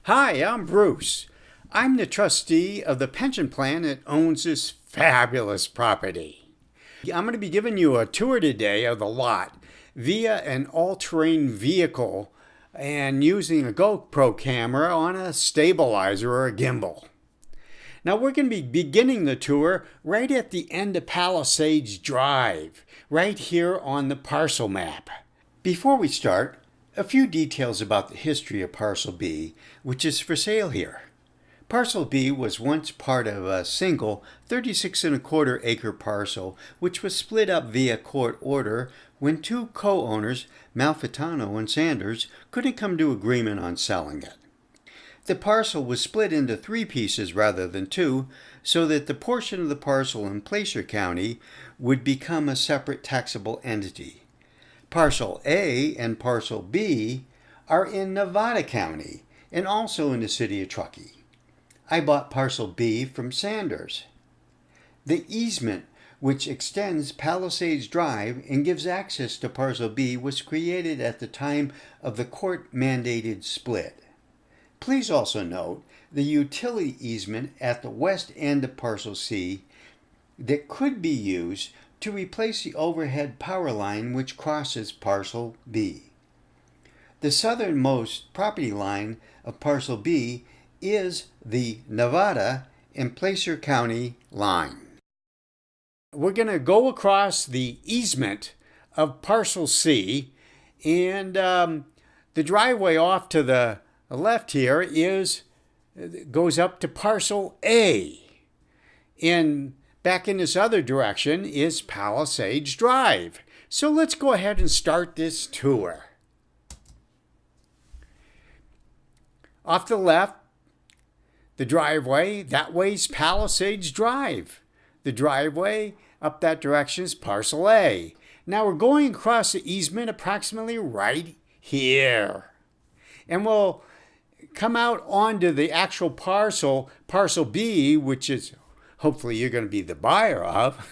Hi, I'm Bruce. I'm the trustee of the pension plan that owns this fabulous property. I'm going to be giving you a tour today of the lot via an all-terrain vehicle and using a GoPro camera on a stabilizer or a gimbal. Now we're going to be beginning the tour right at the end of Palisades Drive, right here on the parcel map. Before we start, a few details about the history of Parcel B, which is for sale here. Parcel B was once part of a single 36¼ acre parcel, which was split up via court order when two co-owners, Malfitano and Sanders, couldn't come to agreement on selling it. The parcel was split into 3 pieces rather than 2, so that the portion of the parcel in Placer County would become a separate taxable entity. Parcel A and Parcel B are in Nevada County and also in the city of Truckee. I bought Parcel B from Sanders. The easement, which extends Palisades Drive and gives access to Parcel B, was created at the time of the court-mandated split. Please also note the utility easement at the west end of Parcel C that could be used to replace the overhead power line which crosses Parcel B. The southernmost property line of Parcel B is the Nevada and Placer County line. We're going to go across the easement of Parcel C, and the driveway off to the left here goes up to Parcel A. And back in this other direction is Palisades Drive. So let's go ahead and start this tour. Off to the left, the driveway, that way's Palisades Drive. The driveway up that direction is Parcel A. Now we're going across the easement approximately right here. And we'll come out onto the actual parcel, Parcel B, which is hopefully you're going to be the buyer of.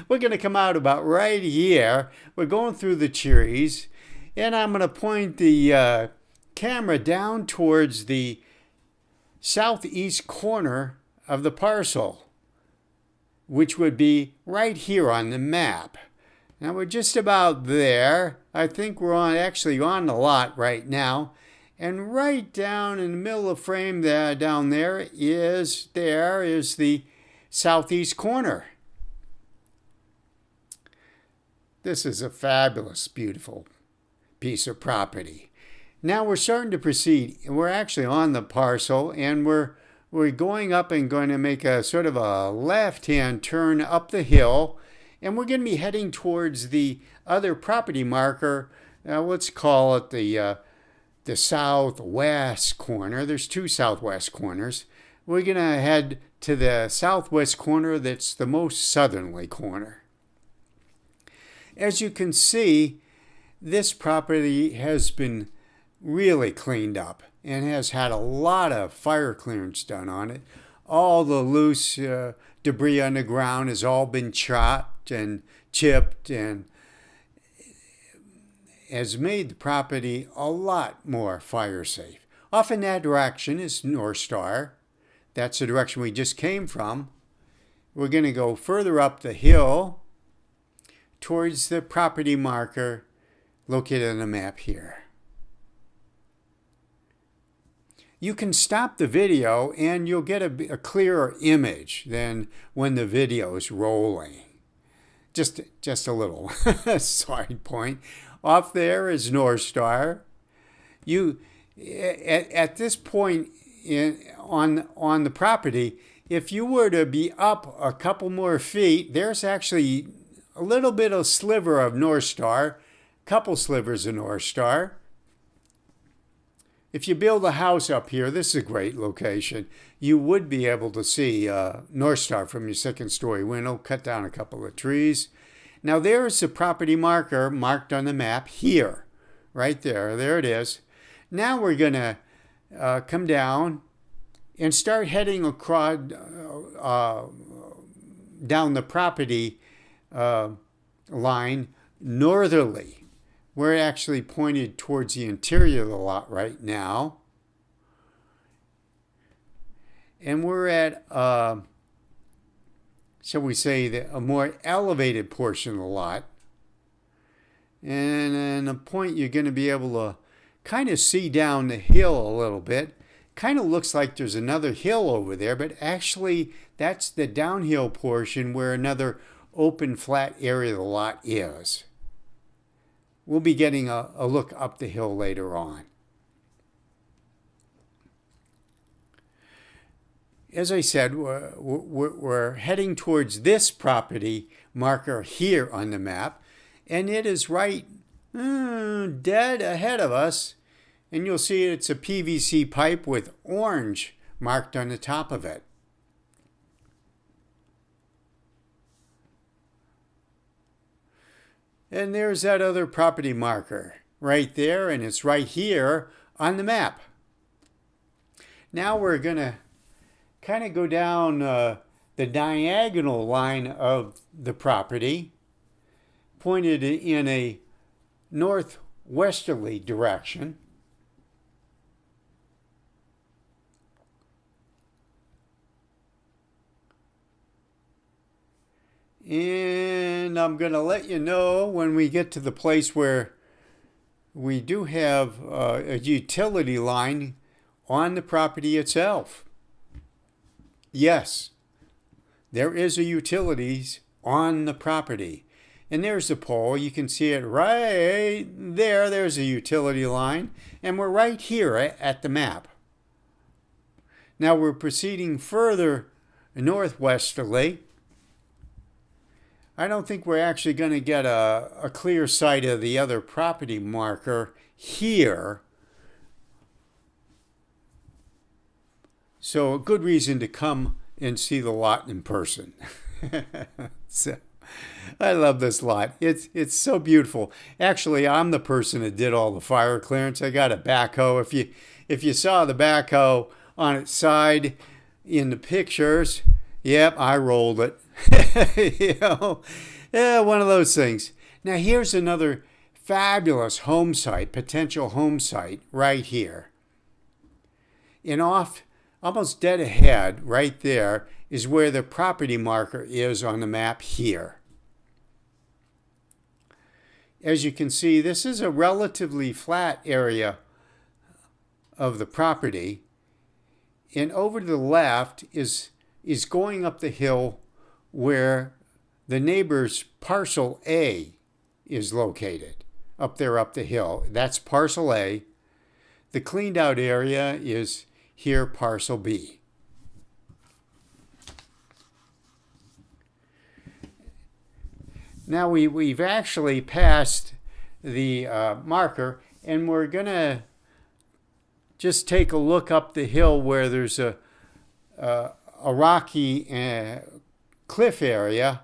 We're going to come out about right here. We're going through the trees, and I'm going to point the camera down towards the southeast corner of the parcel, which would be right here on the map. Now we're just about there. I think we're actually on the lot right now. And right down in the middle of the frame down there is the southeast corner. This is a fabulous, beautiful piece of property. Now we're starting to proceed. We're actually on the parcel, and we're going up and going to make a sort of a left-hand turn up the hill, and we're going to be heading towards the other property marker. Let's call it the southwest corner. There's 2 southwest corners. We're going to head to the southwest corner that's the most southerly corner. As you can see, this property has been really cleaned up and has had a lot of fire clearance done on it. All the loose debris on the ground has all been chopped and chipped and has made the property a lot more fire safe. Off in that direction is North Star. That's the direction we just came from. We're going to go further up the hill towards the property marker located on the map here. You can stop the video and you'll get a clearer image than when the video is rolling. Just a little side point. Off there is North Star. At this point on the property, if you were to be up a couple more feet, there's actually a little bit of sliver of North Star, couple slivers of North Star. If you build a house up here, this is a great location. You would be able to see North Star from your second-story window, cut down a couple of trees. Now there's the property marker marked on the map here, right there. There it is. Now we're going to come down and start heading across down the property line northerly. We're actually pointed towards the interior of the lot right now. And we're at, shall we say, a more elevated portion of the lot. And at a point you're going to be able to kind of see down the hill a little bit. Kind of looks like there's another hill over there, but actually that's the downhill portion where another open flat area of the lot is. We'll be getting a look up the hill later on. As I said, we're heading towards this property marker here on the map, and it is right dead ahead of us. And you'll see it's a PVC pipe with orange marked on the top of it. And there's that other property marker right there, and it's right here on the map. Now we're going to kind of go down the diagonal line of the property, pointed in a northwesterly direction. And I'm going to let you know when we get to the place where we do have a utility line on the property itself. Yes, there is a utilities on the property. And there's the pole. You can see it right there. There's a utility line. And we're right here at the map. Now we're proceeding further northwesterly. I don't think we're actually going to get a clear sight of the other property marker here. So a good reason to come and see the lot in person. So, I love this lot. It's so beautiful. Actually, I'm the person that did all the fire clearance. I got a backhoe. If you saw the backhoe on its side in the pictures, yep, I rolled it. Yeah, one of those things. Now here's another fabulous home site, potential home site right here. And off, almost dead ahead, right there, is where the property marker is on the map here. As you can see, this is a relatively flat area of the property. And over to the left is going up the hill where the neighbor's Parcel A is located, up there up the hill. That's Parcel A. The cleaned out area is here, Parcel B. Now we've actually passed the marker, and we're going to just take a look up the hill where there's a rocky cliff area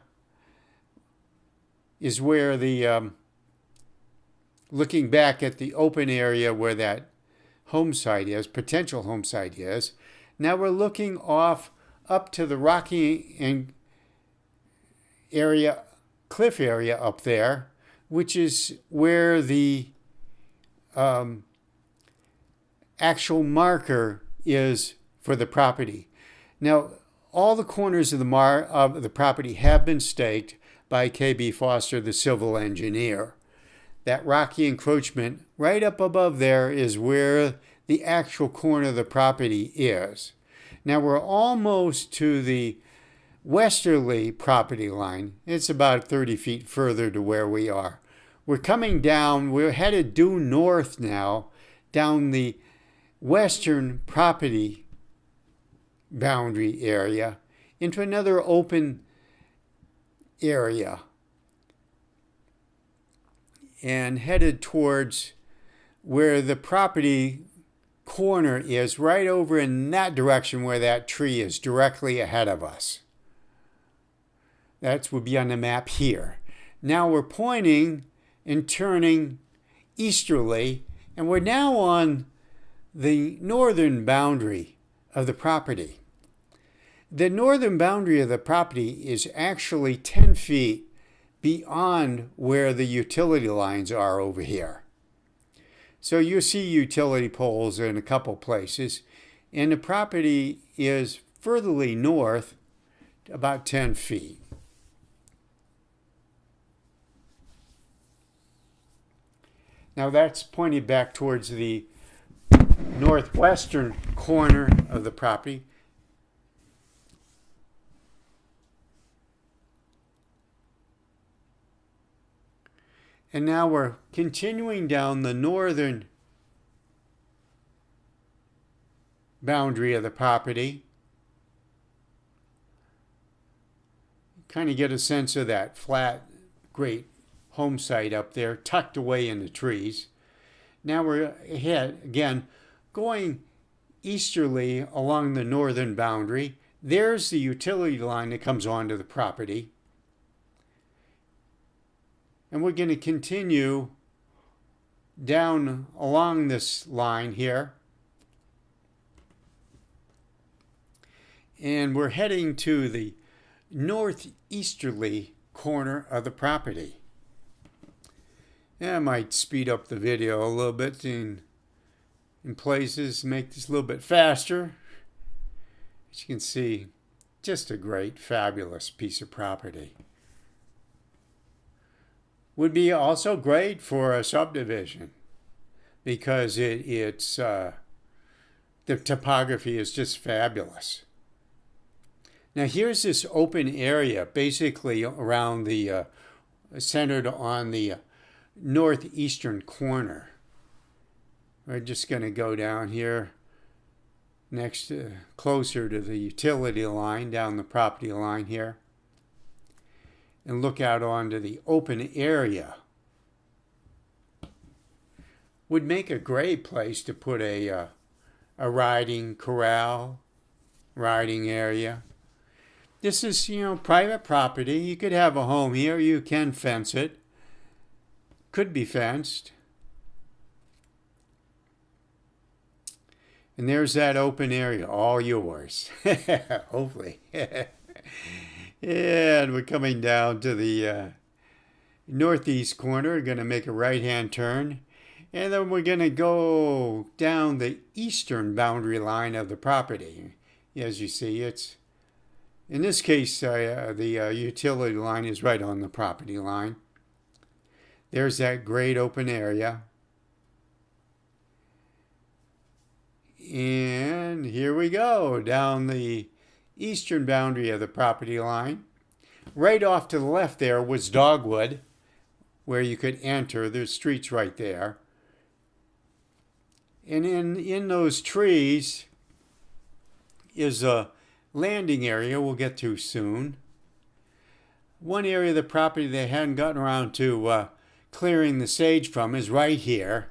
is where the, looking back at the open area where that home site is, potential home site is. Now we're looking off up to the rocky and area, cliff area up there, which is where the actual marker is for the property. Now, all the corners of the property have been staked by K.B. Foster, the civil engineer. That rocky encroachment right up above there is where the actual corner of the property is. Now we're almost to the westerly property line. It's about 30 feet further to where we are. We're coming down, we're headed due north now, down the western property boundary area into another open area and headed towards where the property corner is, right over in that direction where that tree is directly ahead of us. That would be on the map here. Now we're pointing and turning easterly, and we're now on the northern boundary of the property. The northern boundary of the property is actually 10 feet beyond where the utility lines are over here. So you see utility poles in a couple places, and the property is furtherly north about 10 feet. Now that's pointed back towards the northwestern corner of the property. And now we're continuing down the northern boundary of the property. Kind of get a sense of that flat, great home site up there, tucked away in the trees. Now we're ahead, again, going easterly along the northern boundary. There's the utility line that comes onto the property. And we're going to continue down along this line here. And we're heading to the northeasterly corner of the property. Yeah, I might speed up the video a little bit in places, make this a little bit faster. As you can see, just a great, fabulous piece of property. Would be also great for a subdivision because the topography is just fabulous. Now here's this open area basically around the, centered on the northeastern corner. We're just going to go down here next closer to the utility line, down the property line here, and look out onto the open area. Would make a great place to put a riding corral, riding area. This is, private property. You could have a home here. You can fence it. Could be fenced. And there's that open area, all yours. Hopefully. And we're coming down to the northeast corner. We're going to make a right-hand turn. And then we're going to go down the eastern boundary line of the property. As you see, it's, in this case, the utility line is right on the property line. There's that great open area. And here we go, down the eastern boundary of the property line. Right off to the left there was dogwood, where you could enter. There's streets right there. And in those trees is a landing area we'll get to soon. One area of the property they hadn't gotten around to clearing the sage from is right here.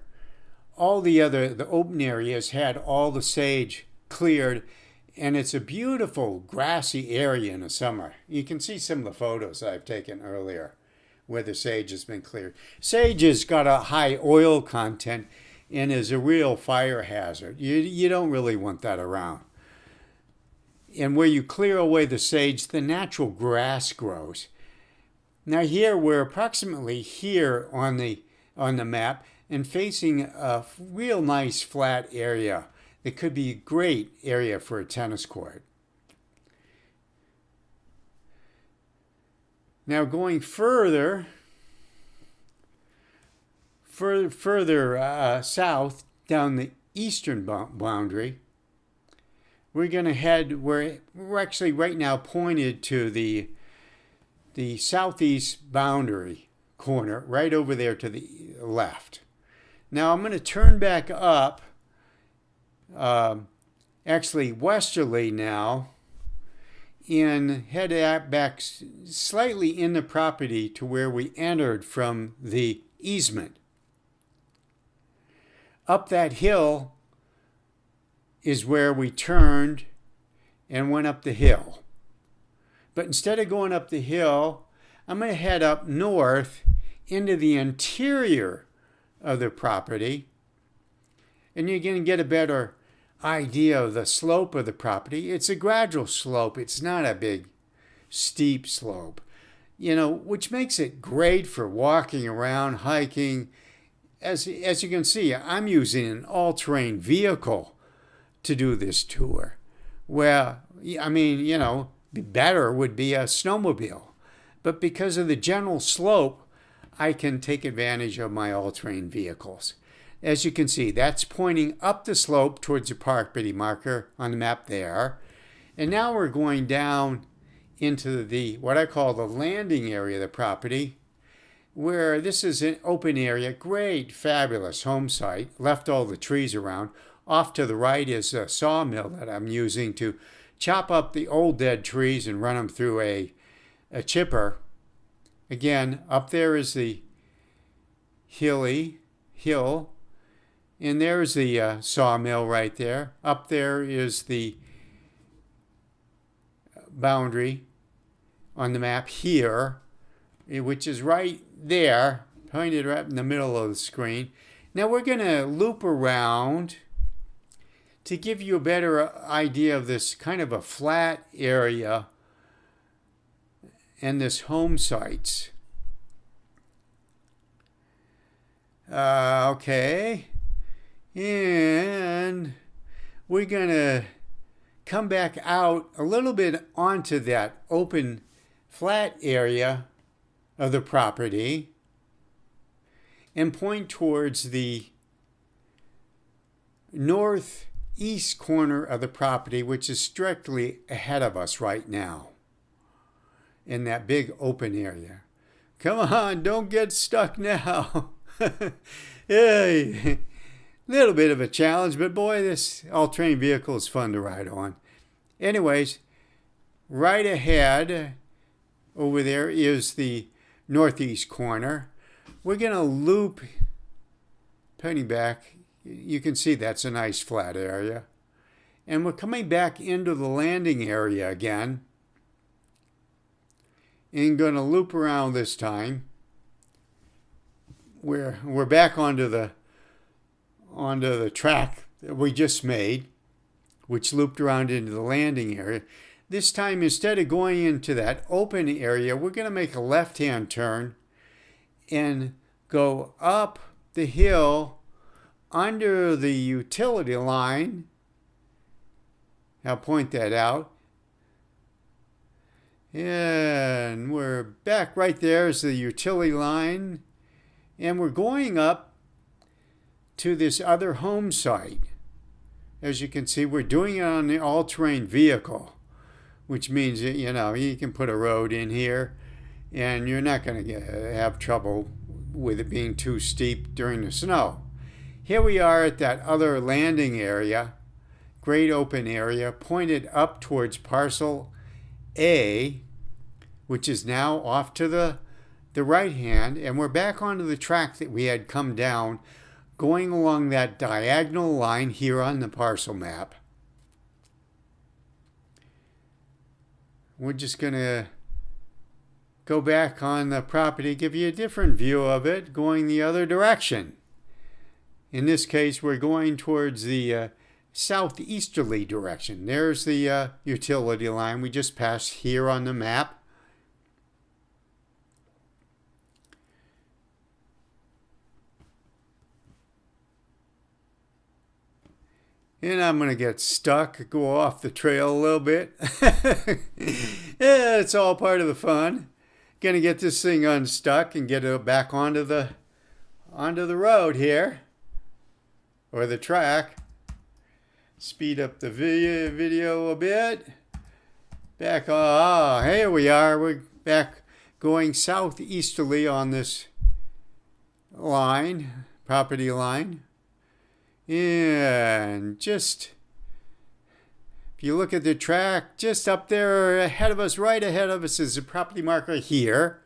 All the open areas had all the sage cleared, and it's a beautiful grassy area in the summer. You can see some of the photos I've taken earlier where the sage has been cleared. Sage has got a high oil content and is a real fire hazard. You don't really want that around. And where you clear away the sage, the natural grass grows. Now here, we're approximately here on the map and facing a real nice flat area. It could be a great area for a tennis court. Now going further south down the eastern boundary, we're going to head, we're actually right now pointed to the southeast boundary corner, right over there to the left. Now I'm going to turn back up, actually westerly now, and head back slightly in the property to where we entered from the easement. Up that hill is where we turned and went up the hill. But instead of going up the hill, I'm going to head up north into the interior of the property. And you're going to get a better idea of the slope of the property. It's a gradual slope. It's not a big, steep slope, which makes it great for walking around, hiking. As you can see, I'm using an all-terrain vehicle to do this tour. Well, I mean, better would be a snowmobile. But because of the general slope, I can take advantage of my all-terrain vehicles. As you can see, that's pointing up the slope towards the property marker on the map there. And now we're going down into what I call the landing area of the property, where this is an open area, great, fabulous home site, left all the trees around. Off to the right is a sawmill that I'm using to chop up the old dead trees and run them through a chipper. Again, up there is the hill, and there's the sawmill right there. Up there is the boundary on the map here, which is right there, pointed right in the middle of the screen. Now we're going to loop around to give you a better idea of this kind of a flat area and this home sites. Okay, and we're going to come back out a little bit onto that open flat area of the property and point towards the northeast corner of the property, which is strictly ahead of us right now in that big open area. Come on, don't get stuck now. Hey, little bit of a challenge, but boy, this all-terrain vehicle is fun to ride on. Anyways, right ahead over there is the northeast corner. We're going to loop, pointing back. You can see that's a nice flat area. And we're coming back into the landing area again. And going to loop around this time. We're back onto the track that we just made, which looped around into the landing area. This time, instead of going into that open area, we're going to make a left-hand turn and go up the hill under the utility line. I'll point that out. And we're back right there is the utility line. And we're going up to this other home site. As you can see, we're doing it on the all-terrain vehicle, which means that, you can put a road in here and you're not going to have trouble with it being too steep during the snow. Here we are at that other landing area, great open area, pointed up towards Parcel A, which is now off to the right hand, and we're back onto the track that we had come down, going along that diagonal line here on the parcel map. We're just going to go back on the property, give you a different view of it, going the other direction. In this case, we're going towards the southeasterly direction. There's the utility line we just passed here on the map. And I'm going to get stuck, go off the trail a little bit. Yeah, it's all part of the fun. Going to get this thing unstuck and get it back onto the road here, or the track. Speed up the video a bit. Back, here we are. We're back going southeasterly on this line, property line. And just, if you look at the track, just up there ahead of us, right ahead of us is the property marker here.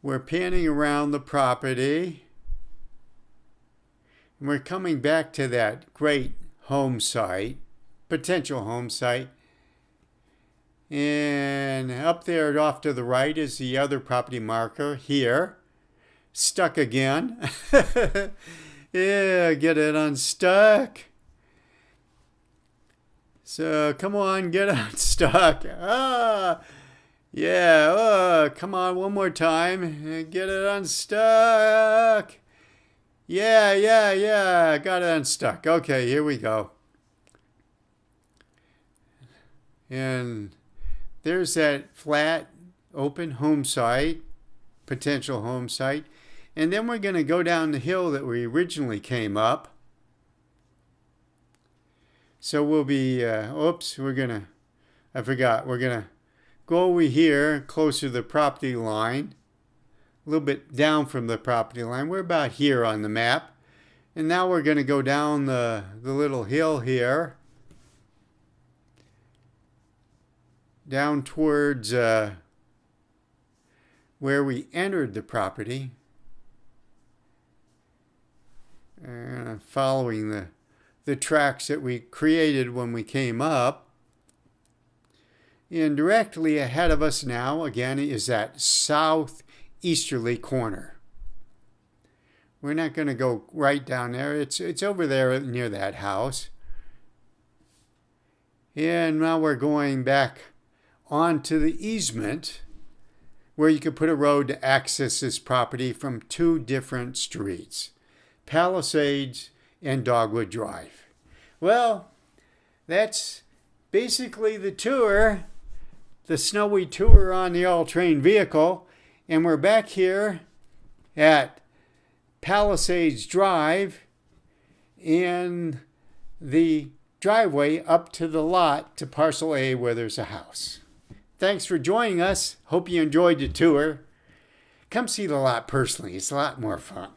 We're panning around the property. And we're coming back to that great home site, potential home site. And up there off to the right is the other property marker here. Stuck again. Yeah, get it unstuck. So come on, get unstuck. Yeah, come on, one more time. Get it unstuck. Yeah. Got it unstuck. Okay, here we go. And there's that flat, open home site, potential home site. And then we're going to go down the hill that we originally came up. So we'll be, we're going to, I forgot, we're going to go over here closer to the property line, a little bit down from the property line. We're about here on the map. And now we're going to go down the little hill here, down towards where we entered the property, following the tracks that we created when we came up. And directly ahead of us now, again, is that southeasterly corner. We're not going to go right down there. It's over there near that house. And now we're going back onto the easement where you could put a road to access this property from two different streets, Palisades and Dogwood Drive. Well, that's basically the tour, the snowy tour on the all-terrain vehicle. And we're back here at Palisades Drive and the driveway up to the lot to Parcel A where there's a house. Thanks for joining us. Hope you enjoyed the tour. Come see the lot personally. It's a lot more fun.